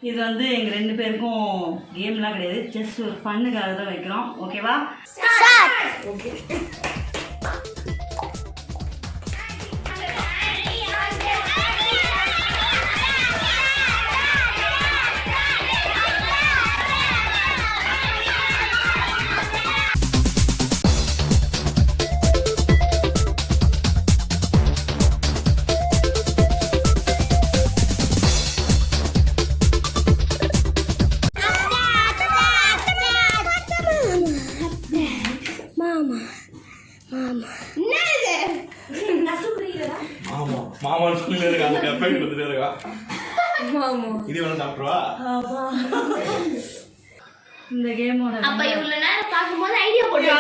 இது வந்து எங்கள் 2 பேருக்கும் கேம்லாம் கிடையாது, ஜஸ்ட் ஒரு ஃபன்னுக்காக தான் வைக்கிறோம். ஓகேவா? ஓகே. மாமான்னு சொல்லிட்டு இருக்காங்க, எப்பயும் கொடுத்துட்டே இருக்கா. இது வேணும் சாப்பிடுவா. இந்த கேமோட அப்ப இவ்வளவு நேரம் பார்க்கும்போது ஐடியா போட்டு